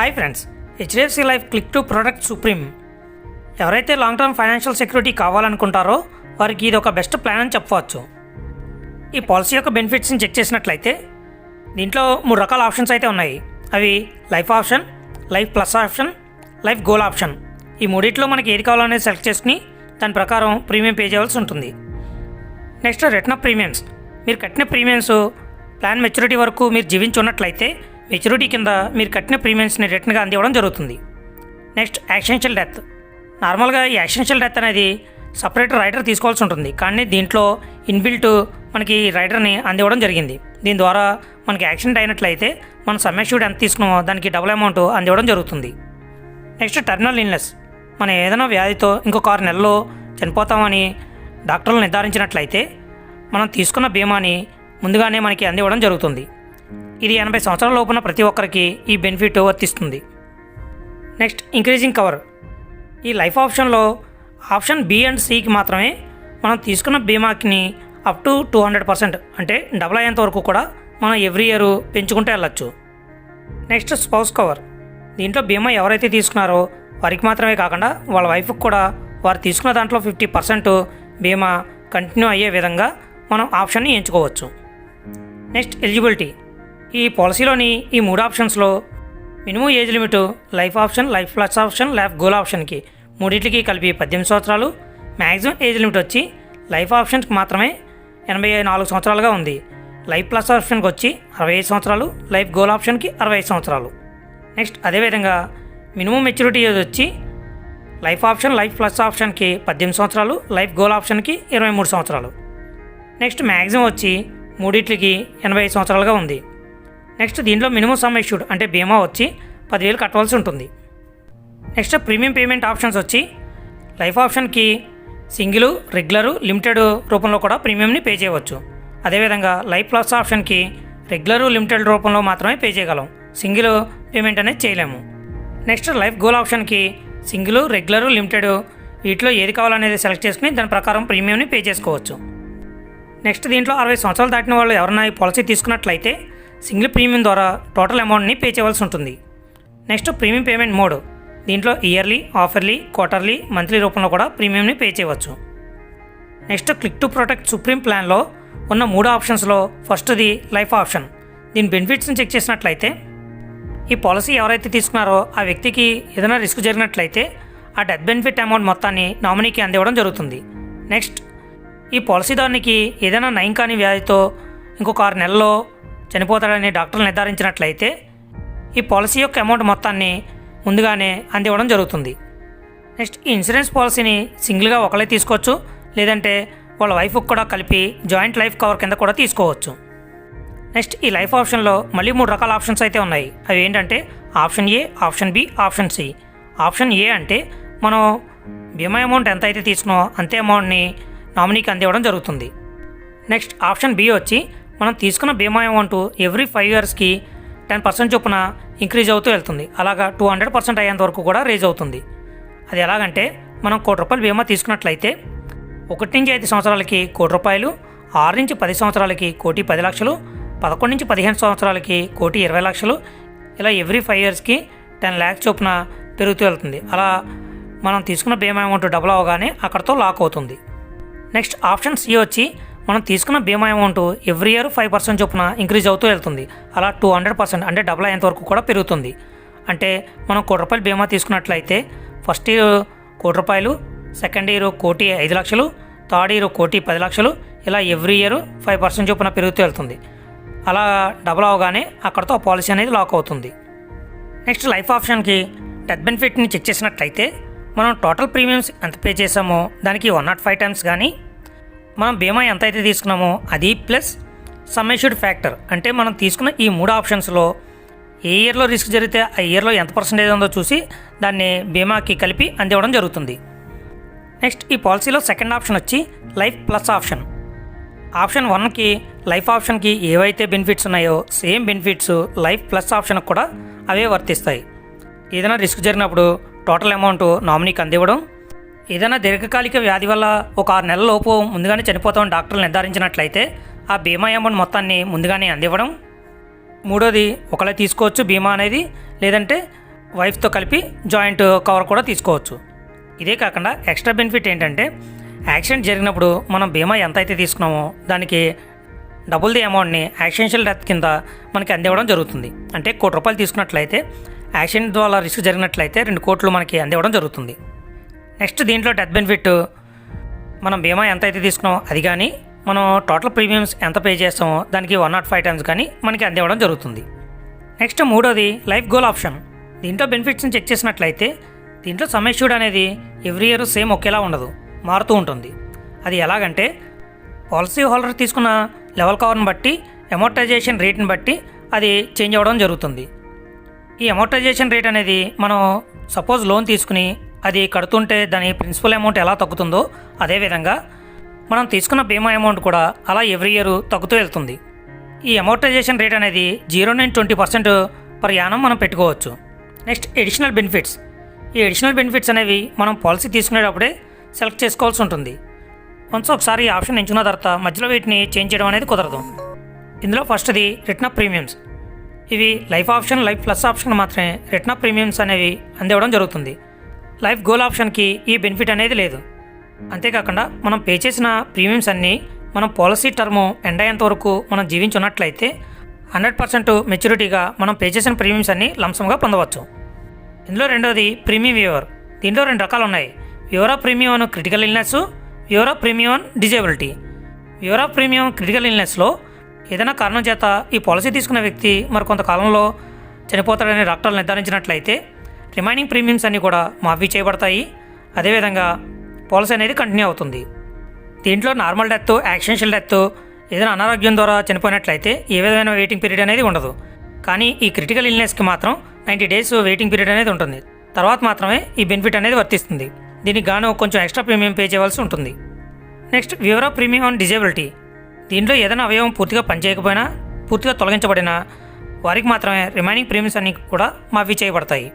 Hi friends, HDFC life click to product supreme. ఎవరైతే long term financial security కావాలనుకుంటారో వారికి ఇది ఒక బెస్ట్ ప్లాన్ అని చెప్పవచ్చు. ఈ పాలసీ యొక్క బెనిఫిట్స్ని చెక్ చేసినట్లయితే దీంట్లో 3 రకాల ఆప్షన్స్ అయితే ఉన్నాయి. అవి life option, life plus option, life goal option. ఈ మూడిట్లో మనకి ఏది కావాలనేది సెలెక్ట్ చేసుకుని దాని ప్రకారం ప్రీమియం పే చేయాల్సి ఉంటుంది. Next return of premiums. మీరు కట్టిన ప్రీమియమ్స్ ప్లాన్ మెచ్యూరిటీ వరకు మీరు జీవించున్నట్లయితే మెచ్యూరిటీ కింద మీరు కట్టిన ప్రీమియమ్స్ని రిటర్న్గా అందివ్వడం జరుగుతుంది. Next accidental death. నార్మల్గా ఈ యాక్సిడెంషియల్ డెత్ అనేది సపరేట్ రైడర్ తీసుకోవాల్సి ఉంటుంది, కానీ దీంట్లో ఇన్బిల్ట్ మనకి రైడర్ని అందివ్వడం జరిగింది. దీని ద్వారా మనకి యాక్సిడెంట్ అయినట్లయితే మనం సమ్మెష్యూడ్ ఎంత తీసుకున్నామో దానికి డబుల్ అమౌంట్ అందివ్వడం జరుగుతుంది. Next terminal illness. మనం ఏదైనా వ్యాధితో ఇంకొక 6 నెలల్లో చనిపోతామని డాక్టర్లు నిర్ధారించినట్లయితే మనం తీసుకున్న బీమాని ముందుగానే మనకి అందివ్వడం జరుగుతుంది. ఇది 80 సంవత్సరాల లోపున ప్రతి ఒక్కరికి ఈ బెనిఫిట్ వర్తిస్తుంది. Next increasing cover. ఈ లైఫ్ ఆప్షన్లో ఆప్షన్ బి అండ్ సికి మాత్రమే మనం తీసుకున్న బీమాకి అప్ టు 200% అంటే డబుల్ అయ్యేంత వరకు కూడా మనం ఎవ్రీ ఇయర్ పెంచుకుంటూ వెళ్ళచ్చు. Next spouse cover. దీంట్లో బీమా ఎవరైతే తీసుకున్నారో వారికి మాత్రమే కాకుండా వాళ్ళ వైఫ్కి కూడా వారు తీసుకున్న దాంట్లో 50% బీమా కంటిన్యూ అయ్యే విధంగా మనం ఆప్షన్ని ఎంచుకోవచ్చు. Next eligibility. ఈ పాలసీలోని ఈ 3 ఆప్షన్స్లో minimum age limit life option, life plus option, life goal ఆప్షన్కి మూడింటికి కలిపి 18 సంవత్సరాలు. మ్యాక్సిమం ఏజ్ లిమిట్ వచ్చి లైఫ్ ఆప్షన్కి మాత్రమే 84 సంవత్సరాలుగా ఉంది. లైఫ్ ప్లస్ ఆప్షన్కి వచ్చి 65 సంవత్సరాలు, లైఫ్ గోల్ ఆప్షన్కి 65 సంవత్సరాలు. నెక్స్ట్ అదేవిధంగా మినిమం మెచ్యూరిటీ ఏజ్ వచ్చి లైఫ్ ఆప్షన్, లైఫ్ ప్లస్ ఆప్షన్కి 18 సంవత్సరాలు, లైఫ్ గోల్ ఆప్షన్కి 23 సంవత్సరాలు. నెక్స్ట్ మ్యాక్సిమం వచ్చి మూడింటికి 85 సంవత్సరాలుగా ఉంది. నెక్స్ట్ దీంట్లో మినిమం సమ్ ఇష్యూడ్ అంటే బీమా వచ్చి 10,000 కట్టవలసి ఉంటుంది. నెక్స్ట్ ప్రీమియం పేమెంట్ ఆప్షన్స్ వచ్చి లైఫ్ ఆప్షన్కి సింగిల్, రెగ్యులరు, లిమిటెడ్ రూపంలో కూడా ప్రీమియంని పే చేయవచ్చు. అదేవిధంగా లైఫ్ ప్లస్ ఆప్షన్కి రెగ్యులరు, లిమిటెడ్ రూపంలో మాత్రమే పే చేయగలం, సింగిల్ పేమెంట్ అనేది చేయలేము. నెక్స్ట్ లైఫ్ గోల్ ఆప్షన్కి సింగిల్, రెగ్యులరు, లిమిటెడ్ వీటిలో ఏది కావాలనేది సెలెక్ట్ చేసుకుని దాని ప్రకారం ప్రీమియంని పే చేసుకోవచ్చు. నెక్స్ట్ దీంట్లో 60 సంవత్సరాలు దాటిన వాళ్ళు ఎవరైనా ఈ పాలసీ తీసుకున్నట్లయితే సింగిల్ ప్రీమియం ద్వారా టోటల్ అమౌంట్ని పే చేయవలసి ఉంటుంది. Next premium payment mode. దీంట్లో ఇయర్లీ, హాఫర్లీ, క్వార్టర్లీ, మంత్లీ రూపంలో కూడా ప్రీమియంని పే చేయవచ్చు. Next click to protect supreme ప్లాన్లో ఉన్న 3 ఆప్షన్స్లో ఫస్ట్ది లైఫ్ ఆప్షన్. దీని బెనిఫిట్స్ని చెక్ చేసినట్లయితే ఈ పాలసీ ఎవరైతే తీసుకున్నారో ఆ వ్యక్తికి ఏదైనా రిస్క్ జరిగినట్లయితే ఆ డెత్ బెనిఫిట్ అమౌంట్ మొత్తాన్ని నామినీకి అందివ్వడం జరుగుతుంది. నెక్స్ట్ ఈ పాలసీదారునికి ఏదైనా నయం కాని వ్యాధితో ఇంకొక 6 నెలల్లో చనిపోతాడని డాక్టర్లు నిర్ధారించినట్లయితే ఈ పాలసీ యొక్క అమౌంట్ మొత్తాన్ని ముందుగానే అందివ్వడం జరుగుతుంది. నెక్స్ట్ ఈ ఇన్సూరెన్స్ పాలసీని సింగిల్గా ఒకళ్ళే తీసుకోవచ్చు, లేదంటే వాళ్ళ వైఫ్కి కూడా కలిపి జాయింట్ లైఫ్ కవర్ కింద కూడా తీసుకోవచ్చు. నెక్స్ట్ ఈ లైఫ్ ఆప్షన్లో మళ్ళీ 3 రకాల ఆప్షన్స్ అయితే ఉన్నాయి. అవి ఏంటంటే option A, option B, option C. Option A అంటే మనం బీమా అమౌంట్ ఎంత అయితే తీసుకున్నామో అంతే అమౌంట్ని నామినీకి అందివ్వడం జరుగుతుంది. నెక్స్ట్ ఆప్షన్ బి వచ్చి మనం తీసుకున్న బీమా అమౌంట్ ఎవ్రీ 5 ఇయర్స్కి 10% చొప్పున ఇంక్రీజ్ అవుతూ వెళ్తుంది. అలాగా 200% అయ్యేంత వరకు కూడా రేజ్ అవుతుంది. అది ఎలాగంటే మనం ₹1,00,00,000 బీమా తీసుకున్నట్లయితే 1 నుంచి 5 సంవత్సరాలకి ₹1,00,00,000, 6 నుంచి 10 సంవత్సరాలకి ₹1,10,00,000, 11 నుంచి 15 సంవత్సరాలకి ₹1,20,00,000, ఇలా ఎవ్రీ 5 ఇయర్స్కి 10 lakhs చొప్పున పెరుగుతూ వెళ్తుంది. అలా మనం తీసుకున్న బీమా అమౌంట్ డబుల్ అవగానే అక్కడితో లాక్ అవుతుంది. నెక్స్ట్ ఆప్షన్ సి వచ్చి మనం తీసుకున్న బీమా అమౌంట్ ఎవ్రీ ఇయర్ 5% చొప్పున ఇంక్రీజ్ అవుతూ వెళ్తుంది. అలా 200% అంటే డబుల్ అయ్యేంత వరకు కూడా పెరుగుతుంది. అంటే మనం ₹1,00,00,000 బీమా తీసుకున్నట్లయితే first year ₹1,00,00,000, second year ₹1,05,00,000, third year ₹1,10,00,000, ఇలా ఎవ్రీ ఇయర్ 5% చొప్పున పెరుగుతూ వెళ్తుంది. అలా డబుల్ అవగానే అక్కడితో ఆ పాలసీ అనేది లాక్ అవుతుంది. నెక్స్ట్ లైఫ్ ఆప్షన్కి డెత్ బెనిఫిట్ని చెక్ చేసినట్లయితే మనం టోటల్ ప్రీమియమ్స్ ఎంత పే చేసామో దానికి 105 టైమ్స్ కానీ మనం బీమా ఎంత అయితే తీసుకున్నామో అది ప్లస్ సమ్మెష్యూడ్ ఫ్యాక్టర్ అంటే మనం తీసుకున్న ఈ 3 ఆప్షన్స్లో ఏ ఇయర్లో రిస్క్ జరిగితే ఆ ఇయర్లో ఎంత పర్సెంటేజ్ ఉందో చూసి దాన్ని బీమాకి కలిపి అందివ్వడం జరుగుతుంది. నెక్స్ట్ ఈ పాలసీలో సెకండ్ ఆప్షన్ వచ్చి లైఫ్ ప్లస్ ఆప్షన్. ఆప్షన్ 1కి లైఫ్ ఆప్షన్కి ఏవైతే బెనిఫిట్స్ ఉన్నాయో సేమ్ బెనిఫిట్స్ లైఫ్ ప్లస్ ఆప్షన్కి కూడా అవే వర్తిస్తాయి. ఏదైనా రిస్క్ జరిగినప్పుడు టోటల్ అమౌంట్ నామినీకి అందివ్వడం, ఏదైనా దీర్ఘకాలిక వ్యాధి వల్ల ఒక 6 నెలల లోపు ముందుగానే చనిపోతామని డాక్టర్లు నిర్ధారించినట్లయితే ఆ బీమా అమౌంట్ మొత్తాన్ని ముందుగానే అందివ్వడం, మూడోది ఒకళ్ళే తీసుకోవచ్చు బీమా అనేది, లేదంటే వైఫ్తో కలిపి జాయింట్ కవర్ కూడా తీసుకోవచ్చు. ఇదే కాకుండా ఎక్స్ట్రా బెనిఫిట్ ఏంటంటే యాక్సిడెంట్ జరిగినప్పుడు మనం బీమా ఎంత అయితే తీసుకున్నామో దానికి డబుల్ ది అమౌంట్ని యాక్సిడెన్షియల్ డెత్ కింద మనకి అందివ్వడం జరుగుతుంది. అంటే ₹1,00,00,000 తీసుకున్నట్లయితే యాక్సిడెంట్ వల్ల రిస్క్ జరిగినట్లయితే 2 కోట్లు మనకి అందివ్వడం జరుగుతుంది. నెక్స్ట్ దీంట్లో డెత్ బెనిఫిట్ మనం బీమా ఎంత అయితే తీసుకున్నామో అది కానీ మనం టోటల్ ప్రీమియమ్స్ ఎంత పే చేస్తామో దానికి 105 టైమ్స్ కానీ మనకి అందివ్వడం జరుగుతుంది. నెక్స్ట్ మూడోది లైఫ్ గోల్ ఆప్షన్. దీంట్లో బెనిఫిట్స్ని చెక్ చేసినట్లయితే దీంట్లో సమ్ అష్యూర్డ్ అనేది ఎవ్రీ ఇయర్ సేమ్ ఒకేలా ఉండదు, మారుతూ ఉంటుంది. అది ఎలాగంటే పాలసీ హోల్డర్ తీసుకున్న లెవెల్ కవర్ని బట్టి అమోర్టైజేషన్ రేట్ని బట్టి అది చేంజ్ అవ్వడం జరుగుతుంది. ఈ అమోర్టైజేషన్ రేట్ అనేది మనం సపోజ్ లోన్ తీసుకుని అది కడుతుంటే దాని ప్రిన్సిపల్ అమౌంట్ ఎలా తగ్గుతుందో అదేవిధంగా మనం తీసుకున్న బీమా అమౌంట్ కూడా అలా ఎవ్రీ ఇయర్ తగ్గుతూ వెళ్తుంది. ఈ అమోర్టైజేషన్ రేట్ అనేది 0 నుంచి 20% పర్ యానం మనం పెట్టుకోవచ్చు. Next additional benefits. ఈ ఎడిషనల్ బెనిఫిట్స్ అనేవి మనం పాలసీ తీసుకునేటప్పుడే సెలెక్ట్ చేసుకోవాల్సి ఉంటుంది. వన్స్ ఒకసారి ఈ ఆప్షన్ ఎంచుకున్న తర్వాత మధ్యలో వీటిని చేంజ్ చేయడం అనేది కుదరదు. ఇందులో ఫస్ట్ది రిటర్న్ ఆఫ్ ప్రీమియమ్స్. ఇవి life option, life plus option మాత్రమే రిటర్న్ ఆఫ్ ప్రీమియమ్స్ అనేవి అందివ్వడం జరుగుతుంది. లైఫ్ గోల్ ఆప్షన్కి ఈ బెనిఫిట్ అనేది లేదు. అంతేకాకుండా మనం పే చేసిన ప్రీమియమ్స్ అన్నీ మనం పాలసీ టర్మ్ ఎండ్ అయ్యేంత వరకు మనం జీవించున్నట్లయితే 100% మెచ్యూరిటీగా మనం పే చేసిన ప్రీమియమ్స్ అన్నీ లంసంగా పొందవచ్చు. ఇందులో రెండోది ప్రీమియం వ్యూవర్. దీంట్లో 2 రకాలు ఉన్నాయి. Waiver of premium on critical illness, waiver of premium on disability. Waiver of premium critical ఇల్నెస్లో ఏదైనా కారణం చేత ఈ పాలసీ తీసుకున్న వ్యక్తి మరి కొంతకాలంలో చనిపోతాడని డాక్టర్లు నిర్ధారించినట్లయితే రిమైనింగ్ ప్రీమియమ్స్ అన్నీ కూడా మాఫీ చేయబడతాయి. అదేవిధంగా పాలసీ అనేది కంటిన్యూ అవుతుంది. దీంట్లో నార్మల్ డెత్, యాక్సిడెన్షియల్ డెత్, ఏదైనా అనారోగ్యం ద్వారా చనిపోయినట్లయితే ఏ విధమైన వెయిటింగ్ పీరియడ్ అనేది ఉండదు. కానీ ఈ క్రిటికల్ ఇల్నెస్కి మాత్రం 90 days వెయిటింగ్ పీరియడ్ అనేది ఉంటుంది. తర్వాత మాత్రమే ఈ బెనిఫిట్ అనేది వర్తిస్తుంది. దీనికి గాను కొంచెం ఎక్స్ట్రా ప్రీమియం పే చేయవలసి ఉంటుంది. Next viewer of premium on disability. దీంట్లో ఏదైనా అవయవం పూర్తిగా పనిచేయకపోయినా, పూర్తిగా తొలగించబడినా వారికి మాత్రమే రిమైనింగ్ ప్రీమియమ్స్ అన్నీ కూడా మాఫీ చేయబడతాయి.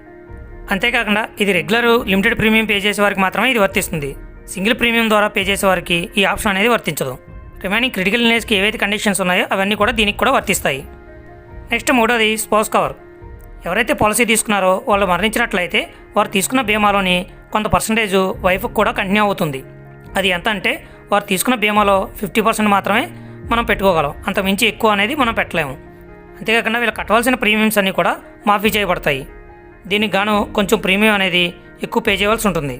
అంతేకాకుండా ఇది రెగ్యులర్ లిమిటెడ్ ప్రీమియం పే చేసే వారికి మాత్రమే ఇది వర్తిస్తుంది. సింగిల్ ప్రీమియం ద్వారా పే చేసే వారికి ఈ ఆప్షన్ అనేది వర్తించదు. రిమైనింగ్ క్రిటికల్ ఇల్నెస్కి ఏవైతే కండిషన్స్ ఉన్నాయో అవన్నీ కూడా దీనికి కూడా వర్తిస్తాయి. నెక్స్ట్ మూడోది స్పౌస్ కవర్. ఎవరైతే పాలసీ తీసుకున్నారో వాళ్ళు మరణించినట్లయితే వారు తీసుకున్న బీమాలోని కొంత పర్సంటేజ్ వైఫ్కి కూడా కంటిన్యూ అవుతుంది. అది ఎంత అంటే వారు తీసుకున్న బీమాలో 50% మాత్రమే మనం పెట్టుకోగలం, అంత మించి ఎక్కువ అనేది మనం పెట్టలేము. అంతేకాకుండా వీళ్ళు కట్టవలసిన ప్రీమియమ్స్ అన్నీ కూడా మాఫీ చేయబడతాయి. దీనికి గాను కొంచెం ప్రీమియం అనేది ఎక్కువ పే చేయవలసి ఉంటుంది.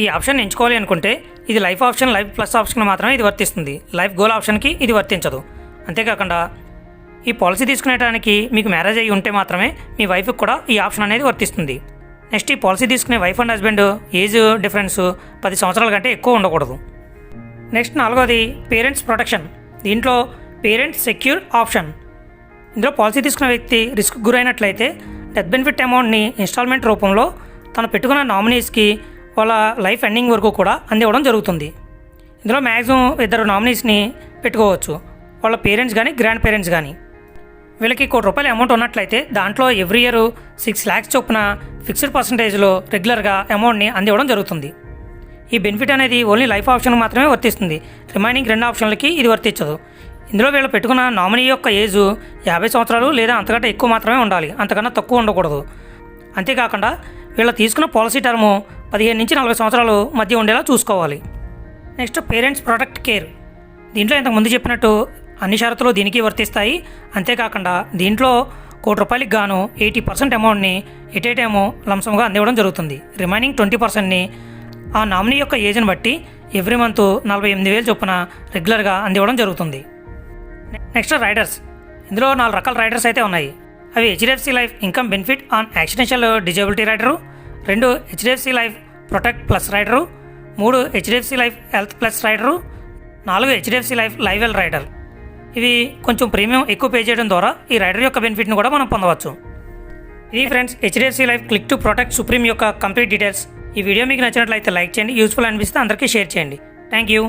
ఈ ఆప్షన్ ఎంచుకోవాలి అనుకుంటే ఇది life option, life plus option మాత్రమే ఇది వర్తిస్తుంది. లైఫ్ గోల్ ఆప్షన్కి ఇది వర్తించదు. అంతేకాకుండా ఈ పాలసీ తీసుకునేటానికి మీకు మ్యారేజ్ అయ్యి ఉంటే మాత్రమే మీ వైఫ్కి కూడా ఈ ఆప్షన్ అనేది వర్తిస్తుంది. నెక్స్ట్ ఈ పాలసీ తీసుకునే wife and husband age difference 10 సంవత్సరాల కంటే ఎక్కువ ఉండకూడదు. నెక్స్ట్ నాలుగోది పేరెంట్స్ ప్రొటెక్షన్. దీంట్లో పేరెంట్స్ సెక్యూర్ ఆప్షన్. ఇందులో పాలసీ తీసుకున్న వ్యక్తి రిస్క్ గురైనట్లయితే డెత్ బెనిఫిట్ అమౌంట్ని ఇన్స్టాల్మెంట్ రూపంలో తను పెట్టుకున్న నామినీస్కి వాళ్ళ లైఫ్ ఎండింగ్ వరకు కూడా అందివ్వడం జరుగుతుంది. ఇందులో మ్యాక్సిమం 2 నామినీస్ని పెట్టుకోవచ్చు, వాళ్ళ పేరెంట్స్ కానీ గ్రాండ్ పేరెంట్స్ కానీ. వీళ్ళకి ₹1,00,00,000 అమౌంట్ ఉన్నట్లయితే దాంట్లో ఎవ్రీ ఇయర్ 6 lakhs చొప్పున ఫిక్స్డ్ పర్సంటేజ్లో రెగ్యులర్గా అమౌంట్ని అందివ్వడం జరుగుతుంది. ఈ బెనిఫిట్ అనేది ఓన్లీ లైఫ్ ఆప్షన్ మాత్రమే వర్తిస్తుంది. రిమైనింగ్ 2 ఆప్షన్లకి ఇది వర్తించదు. ఇందులో వీళ్ళు పెట్టుకున్న నామినీ యొక్క ఏజ్ 50 సంవత్సరాలు లేదా అంతకంటే ఎక్కువ మాత్రమే ఉండాలి, అంతకన్నా తక్కువ ఉండకూడదు. అంతేకాకుండా వీళ్ళు తీసుకున్న పాలసీ టర్ము 15 నుంచి 40 సంవత్సరాలు మధ్య ఉండేలా చూసుకోవాలి. Next parents protect care. దీంట్లో ఇంతకుముందు చెప్పినట్టు అన్ని షరతులు దీనికి వర్తిస్తాయి. అంతేకాకుండా దీంట్లో ₹1,00,00,000 గాను 80% అమౌంట్ని ఎట్ ఏ టైము లంసంగా అందివ్వడం జరుగుతుంది. రిమైనింగ్ 20%ని ఆ నామినీ యొక్క ఏజ్ని బట్టి ఎవ్రీ మంత్ 48,000 చొప్పున రెగ్యులర్గా అందివ్వడం జరుగుతుంది. Next riders. ఇందులో 4 రకాల రైడర్స్ అయితే ఉన్నాయి. అవి HDFC life income benefit on accidental disability rider, 2 HDFC life protect plus rider, 3 HDFC life health plus rider, 4 HDFC life livewell rider. ఇవి కొంచెం ప్రీమియం ఎక్కువ పే చేయడం ద్వారా ఈ రైడర్ యొక్క బెనిఫిట్ని కూడా మనం పొందవచ్చు. ఇది friends HDFC life click to protect supreme యొక్క కంప్లీట్ డీటెయిల్స్. ఈ వీడియో మీకు నచ్చినట్లయితే లైక్ చేయండి, యూస్ఫుల్ అనిపిస్తే అందరికీ షేర్ చేయండి. Thank you.